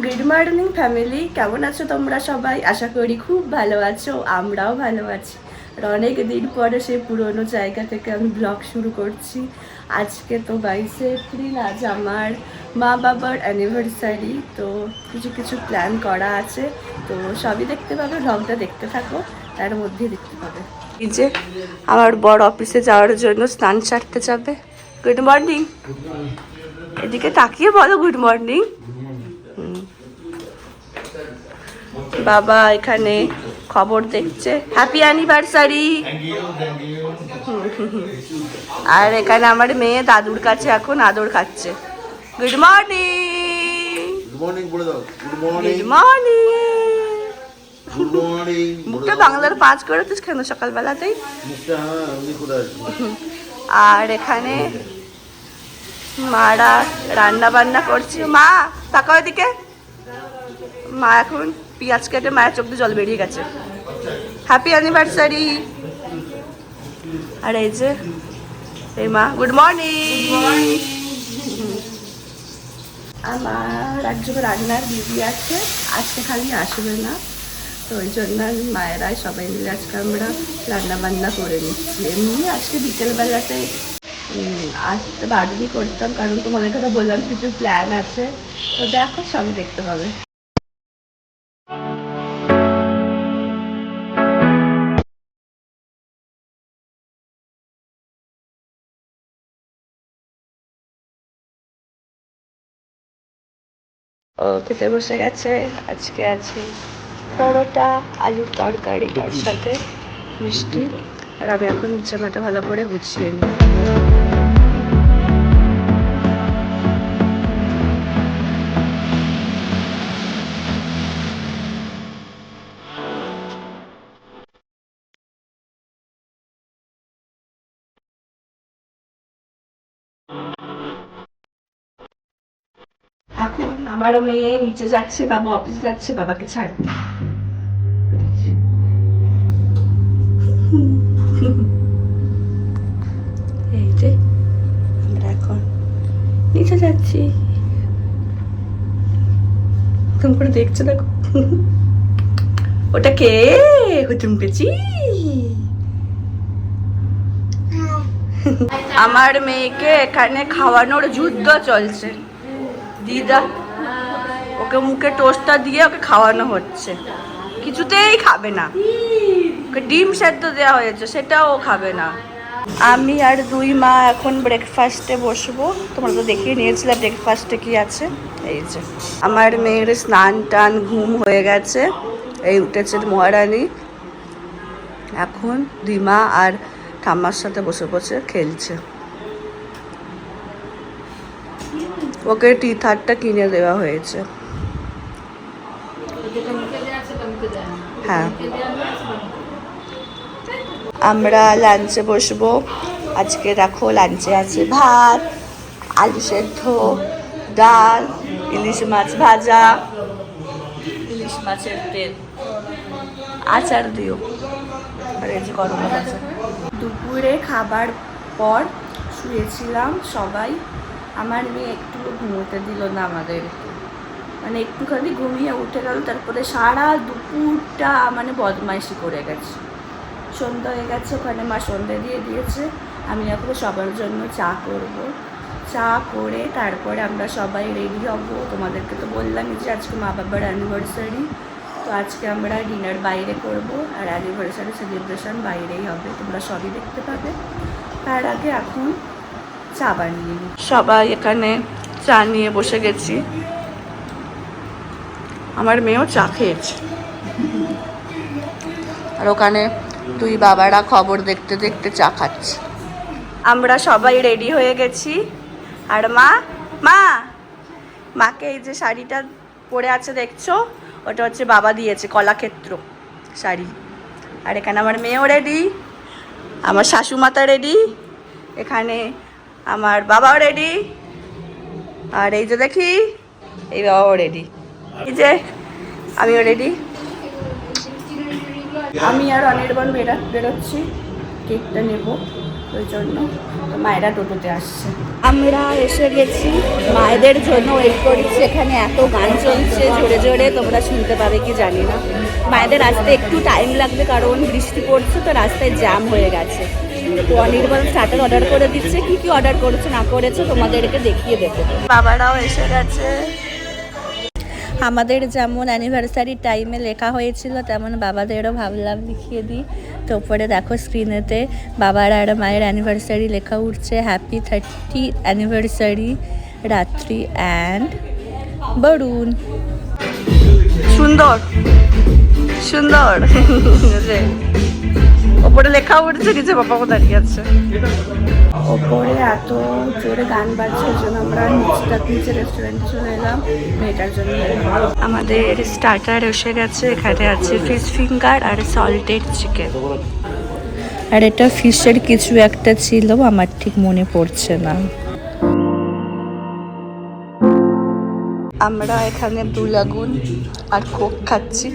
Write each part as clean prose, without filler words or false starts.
Good morning family, কেমন আছো তোমরা সবাই? আশা করি খুব ভালো আছো, আমরাও ভালো আছি। আর অনেক দিন পরে সেই পুরোনো জায়গা থেকে আমি ব্লগ শুরু করছি। আজকে তো 22শে এপ্রিল, আজ আমার মা বাবার অ্যানিভার্সারি। তো কিছু কিছু প্ল্যান করা আছে, তো সবই দেখতে পাবে, ব্লগটা দেখতে থাকো, তার মধ্যে দেখতে পাবে। এই যে আমার বড় অফিসে যাওয়ার জন্য স্নান সারতে যাবে। গুড মর্নিং, এদিকে তাকিয়ে বলো গুড মর্নিং। বাবা এখানে খবর দেখছে, হ্যাপি অ্যানিভার্সারি। আর এখানে আমার মেয়ে দাদুর কাছে এখন আদর খাচ্ছে। গুড মর্নিং, গুড মর্নিং বলে দাও। Good good morning, morning. Good morning. মুখটা বাংলার পাঁচ করেছিস কেন সকালবেলাতেই? মুখটা উনি কোথায়? আর এখানে মারা রান্না বান্না করছে। মা তাকাও এদিকে। মা এখন পেঁয়াজ কেটে মায়ের চোখ দিয়ে জল বেরিয়ে গেছে। Happy anniversary. আর এই যে এই মা, গুড মর্নিং। আমার একজন রান্নার দিদি আছে, আজকে খালি আসবে না, তো ওই জন্য আমি মায়েরাই সবাই মিলে আজকে আমরা রান্না বান্না করে নিচ্ছি। এমনি আজকে বিকেলবেলাতে আসতে বাড়ি করতাম, কারণ তোমাদের কথা বললাম কিছু প্ল্যান আছে, তো দেখো সবই দেখতে পাবে। ও খেতে বসে গেছে। আজকে আছে পরোটা, আলুর তরকারি, তার সাথে মিষ্টি। আর আমি এখন জামাটা ভালো করে গুছিয়ে নিই। এখন আমার মেয়ে নিচে যাচ্ছে, বাবা অফিস যাচ্ছে বাবাকে ছাড়তে। এই যে আমরা এখন নিচে যাচ্ছি। তুমি করে দেখছো দেখো, ওটা কে? হুতুম পেছি। আমার মেয়েকে এখানে খাওয়ানোর যুদ্ধ চলছে। দিদা ওকে মুখে টোস্টটা দিয়ে ওকে খাওয়ানো হচ্ছে, কিছুতেই খাবে না। ওকে ডিম সেদ্ধ দেওয়া হয়েছে, সেটাও ও খাবে না। আমি আর দুই মা এখন ব্রেকফাস্টে বসবো। তোমরা তো দেখিয়ে নিয়েছিলে ব্রেকফাস্টে কি আছে। এই যে আমার মেয়ের স্নান টান ঘুম হয়ে গেছে, এই উঠেছে মহারানী। এখন দুই মা আর ঠাম্মার সাথে বসে বসে খেলছে। ওকে টি-শার্টটা কিনে দেওয়া হয়েছে। হ্যাঁ, আমরা লাঞ্চে বসবো। আজকে দেখো লাঞ্চে আছে ভাত, আলু সেদ্ধ, ডাল, ইলিশ মাছ ভাজা, ইলিশ মাছের তেল, আচার দিও, আর এই যে করলা ভাজা। দুপুরে খাবার পর শুয়েছিলাম সবাই। আমার মেয়ে একটু ঘুমোতে দিল না আমাদেরকে, মানে একটুখানি ঘুমিয়ে উঠে গেল, তারপরে সারা দুপুরটা মানে বদমাইশি করে গেছে। সন্ধ্যা হয়ে গেছে, ওখানে মা সন্ধ্যা দিয়ে দিয়েছে। আমি এখন সবার জন্য চা করব। চা করে তারপরে আমরা সবাই রেডি হব। তোমাদেরকে তো বললামই যে আজকে মা বাবার অ্যানিভার্সারি, তো আজকে আমরা ডিনার বাইরে করব, আর অ্যানিভার্সারি সেলিব্রেশন বাইরেই হবে, তোমরা সবই দেখতে পাবে। তার আগে এখন চা বানিয়ে নিই। সবাই এখানে চা নিয়ে বসে গেছি। আমার মেয়েও চা খেয়েছে, আর ওখানে দুই বাবারা খবর দেখতে দেখতে চা খাচ্ছে। আমরা সবাই রেডি হয়ে গেছি। আর মা মা মাকে এই যে শাড়িটা পরে আছে দেখছো, ওটা হচ্ছে বাবা দিয়েছে, কলাক্ষেত্র শাড়ি। আর এখানে আমার মেয়েও রেডি, আমার শাশুমাতা রেডি, এখানে আমার বাবাও রেডি, আর এই যে দেখি এই বাবাও রেডি, এই যে আমিও রেডি। আমি আর অনির্বাণ বেরোচ্ছি, কেকটা নেব। ওই জন্য তো মায়েরা টোটোতে আসছে। আমরা এসে গেছি, মায়েদের জন্য ওয়েট করেছি। এখানে এত গান চলছে জোরে জোরে, তোমরা শুনতে পাবে কি জানি না। মায়েদের আসতে একটু টাইম লাগবে কারণ বৃষ্টি পড়ছে, তো রাস্তায় জ্যাম হয়ে গেছে। তো অনির্বাণ স্টার্টার অর্ডার করে দিচ্ছে, কি কি অর্ডার করেছে না করেছে তোমাদেরকে দেখিয়ে দেবো। বাবারাও এসে গেছে। আমাদের যেমন অ্যানিভার্সারি টাইমে লেখা হয়েছিল তেমন বাবাদেরও ভাবলাম লিখিয়ে দিই। তো উপরে দেখো স্ক্রিনেতে বাবার আর মায়ের অ্যানিভার্সারি লেখা উঠছে, হ্যাপি 30 অ্যানিভার্সারি রাত্রি অ্যান্ড বরুণ। সুন্দর সুন্দর ওপরে লেখা উঠছে, নিচে বাবাও দাঁড়িয়ে আছে। ওপরে এত জোরে গান বাজছে, ওই জন্য আমরা নিচে রেস্টুরেন্টে চলে এলাম মেয়েটার জন্য। আমাদের স্টার্টার এসে গেছে, এখানে আছে ফিশ ফিঙ্গার আর সল্টেড চিকেন, আর এটা ফিশের কিছু একটা ছিল, আমার ঠিক মনে পড়ছে না। আমরা এখানে ব্লু লাগুন আর কোক খাচ্ছি।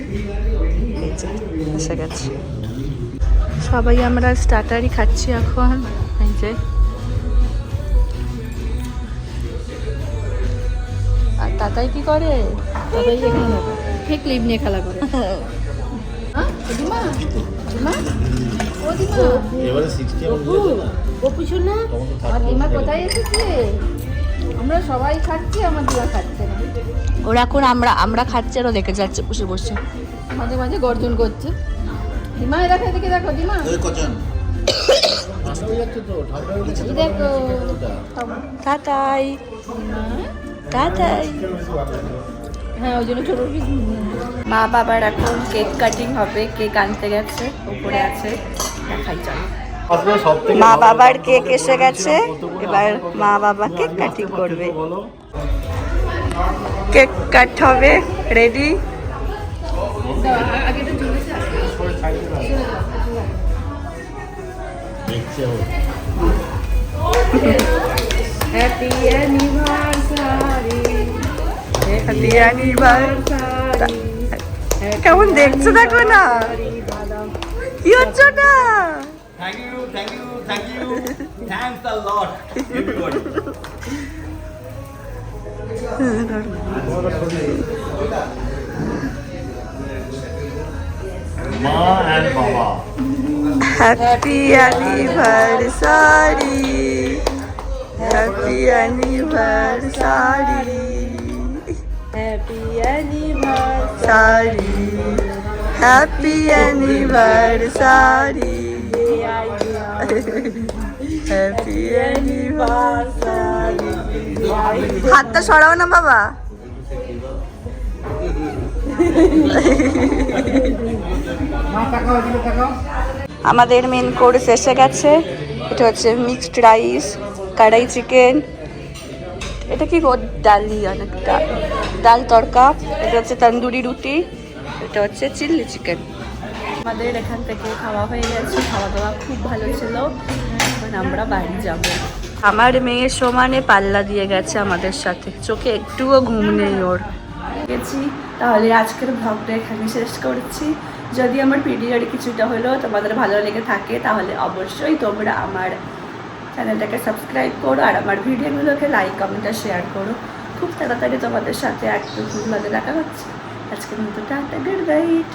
এই যে এসে গেছে, সবাই আমরা স্টার্টারই খাচ্ছি এখন। এই যে আর তাতাই কি করে? তাতাই এখানে ঠিক ক্লিপ নিয়ে খেলা করে। এবারে 60 এমন দিয়েছে না গপু শোনা আর দিমা কোথায় এসেছে? আমরা সবাই খাচ্ছি, আমার দিমা খাচ্ছে না। ওরা এখন আমরা খাচ্ছি আর ও দেখে যাচ্ছে বসে বসে, মাঝে মাঝে গর্জন করছে। দিমা এদিকে এদিকে দেখো, দিমা ওই কচন ঠান্ডা হয়ে যাচ্ছে তো, ঠান্ডা হয়ে যাচ্ছে এই দেখো। তাতাই তাতাই। হ্যাঁ ওই জন্য ছোট পিস। মা বাবার এখন কেক কাটিং হবে, কেক আনতে গেছে, উপরে আছে, দেখাই চলো। মা বাবার কেক এসে গেছে, এবার মা বাবা কেক কাটিং করবে। কেক কাট হবে, ready. Happy anniversary, happy anniversary. কেমন দেখছো দেখো না, কি হচ্ছে না। Thank you thanks a lot everybody. মা এন্ড বাবা, happy anniversary, happy anniversary, happy anniversary, happy anniversary, happy anniversary. হাতটা সরাও না বাবা। আমাদের মেন কোর্স এসে গেছে, এটা হচ্ছে মিক্সড রাইস, কড়াই চিকেন, এটা কি ডালিয়া না ডাল তড়কা, এটা হচ্ছে তন্দুরি রুটি, এটা হচ্ছে চিলি চিকেন। আমাদের এখান থেকে খাওয়া হয়ে গেছে, খাওয়া দাওয়া খুব ভালো ছিল। এখন আমরা বাড়ি যাব। আমার মেয়ে সমানে পাল্লা দিয়ে গেছে আমাদের সাথে, চোখে একটুও ঘুম নেই ওর। গেছি, তাহলে আজকের ব্লগটা এখানে শেষ করছি। যদি আমার ভিডিওর কিছুটা হলেও তোমাদের ভালো লেগে থাকে তাহলে অবশ্যই তোমরা আমার চ্যানেলটাকে সাবস্ক্রাইব করো আর আমার ভিডিওগুলোকে লাইক কমেন্ট আর শেয়ার করো। খুব তাড়াতাড়ি তোমাদের সাথে একটু ভালো দেখা হচ্ছে। আজকের মতো টাটা, গুড নাইট।